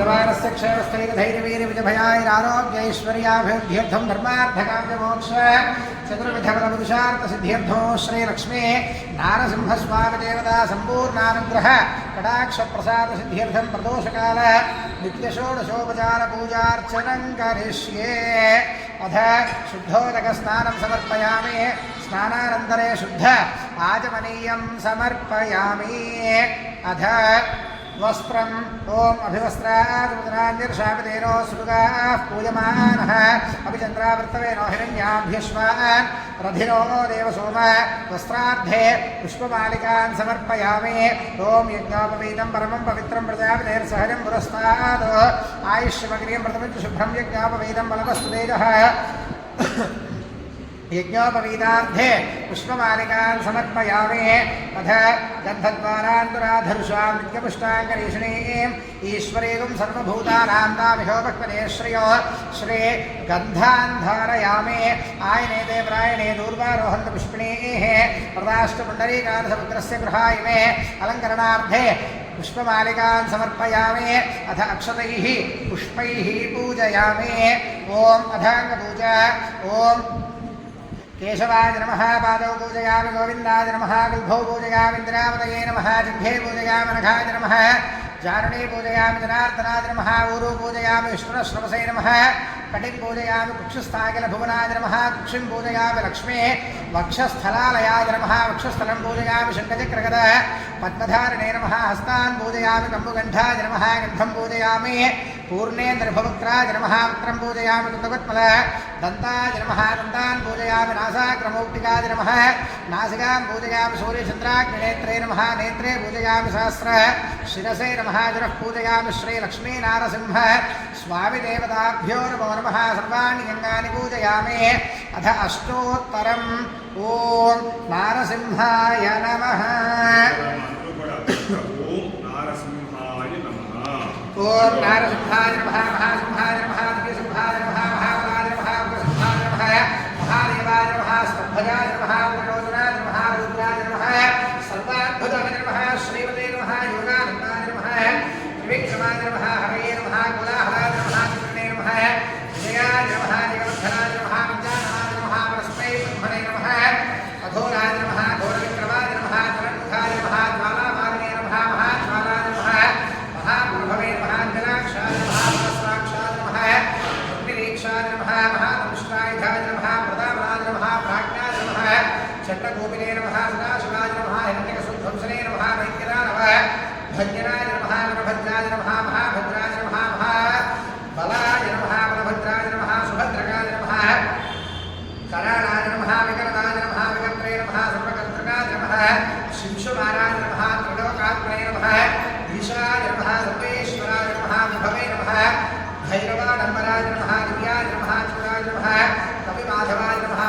भगवानस्य क्षेमस्थैर्यधैर्यवीर्यविजभयाैरारोग्यैश्वर्याभिवृद्ध्यर्थं धर्मार्थकाम्यमोक्ष चतुर्विधफलपुरुषार्थसिद्ध्यर्थो श्रीलक्ष्मी नारसिंहस्वामिदेवता सम्पूर्णानुग्रह कटाक्षप्रसादसिद्ध्यर्थं प्रदोषकाल नित्यषोडशोपचारपूजार्चनं करिष्ये। अथ शुद्धोदकस्नानं समर्पयामि। स्नानानन्तरे शुद्ध आचमनीयं समर्पयामि। अथ वस्त्रम् ओम अभिवस्त्रादुदरान्यर्षापतेनो सुगाः पूयमानः अभिचन्द्रावर्तवेनो हिरण्याभ्यश्वान् रथिनो देवसोम वस्त्रार्धे पुष्पमालिकान् समर्पयामि। ओम यज्ञोपवीतं परमं पवित्रं प्रजापतेर्सहजं पुरस्तात् आयुष्यमग्निं प्रथमं शुभ्रं यज्ञोपवीतं बलवस्तु तेजः यज्ञोपवीतार्थे पुष्पमालिकान् समर्पयामि। अथ गन्धद्वारान्तराधरुषां नित्यपुष्टाङ्गरीषिणीम् ईश्वरीं सर्वभूतानां तामिहोपक्वदे श्रियो श्री गन्धान् धारयामि। आयने देवरायणे दूर्वारोहन्त पुष्पिणीः प्रदाष्टपुण्डरीकान् समुद्रस्य गृहायिमे अलङ्करणार्थे पुष्पमालिकान् समर्पयामि। अथ अक्षतैः पुष्पैः पूजयामि। ओम अथाङ्गपूजा। ओम केशवाय नमः पादौ पूजयामि। गोविन्दाय नमः गुल्भौ पूजयामि। इन्द्रावतये नमः जिह्वे पूजयामि। नखाय नमः चारुणे पूजयामि। जनार्दनाय नमः ऊरू पूजयामि। विष्णुश्रवसे नमः कटिं पूजयामि। कुक्षस्थाखिलभुवनाय नमः कुक्षिं पूजयामि। लक्ष्मी वक्षस्थलालयाय नमः वक्षस्थलं पूजयामि। शङ्खचक्रगद पद्मधारिणे नमः हस्तान् पूजयामि। कम्बुगण्ठाय नमः गन्धं पूजयामि। पूर्णेन्द्रभवक्त्राय नमः वक्त्रं पूजयामि। कृतवत्मल दन्ताय नमः दन्तान् पूजयामि। नासाग्रमौक्तिकाय नमः नासिकां पूजयामि। सूर्यचन्द्राग्निनेत्रे नमः नेत्रे पूजयामि। सहस्र शिरसे नमः शिरः पूजयामि। श्रीलक्ष्मीनारसिंह स्वामिदेवताभ्यो नमो नमः। सर्वाणि अङ्गानि पूजयामि। अथ अष्टोत्तरम् ओम नारसिंहाय नमः। ओम नारसिंहाय नमः। महासिंहाय नमः। दिव्यसिंहाय नमः। महाबलाय नमः। उग्रसिंहाय नमः। महादेवाय नमः। स्तंभजाय नमः। उग्रलोचनाय नमः। रुद्राय नमः। सर्वाद्भुताय नमः। श्रीमते नमः। योगानन्दाय नमः। त्रिविक्रमाय नमः। हरये नमः। कोलाहलाय नमः। चित्रणे नमः। विजयाय नमः। जगवद्धनाय नमः। विज्ञानाय नमः। परस्मै ब्रह्मणे नमः। अघोराय नमः। घोरविक्रमाय नमः। चरणमुखाय नमः। ज्वालामालिने नमः। महाज्वालाय नमः। महाप्रभवे नमः। जलाक्षाय नमः। सहस्राक्षाय नमः। अग्निरीक्षाय नमः। महादंष्ट्रायुधाय नमः। प्रतापनाय नमः। प्राज्ञाय नमः। चण्डगोपिने नमः। सदाशिवाय नमः। हिरण्यकशुध्वंसने नमः। वैद्यनाय नमः। भज्यनाय नमः। वीरभद्राय नमः। महाभद्राय नमः। महाबलाय नमः। बलभद्राय नमः। सुभद्रकाय नमः। कराणाय नमः। विकरणाय नमः। विकर्त्रे नमः। सर्वकर्तृकाय नमः। शिंशुमाराय नमः। त्रिलोकात्मने नमः। ईशाय नमः। सर्वेश्वराय नमः। विभवे नमः। भैरवाडम्बराय नमः। दिव्याय नमः। चूडाय नमः। कविमाधवाय नमः।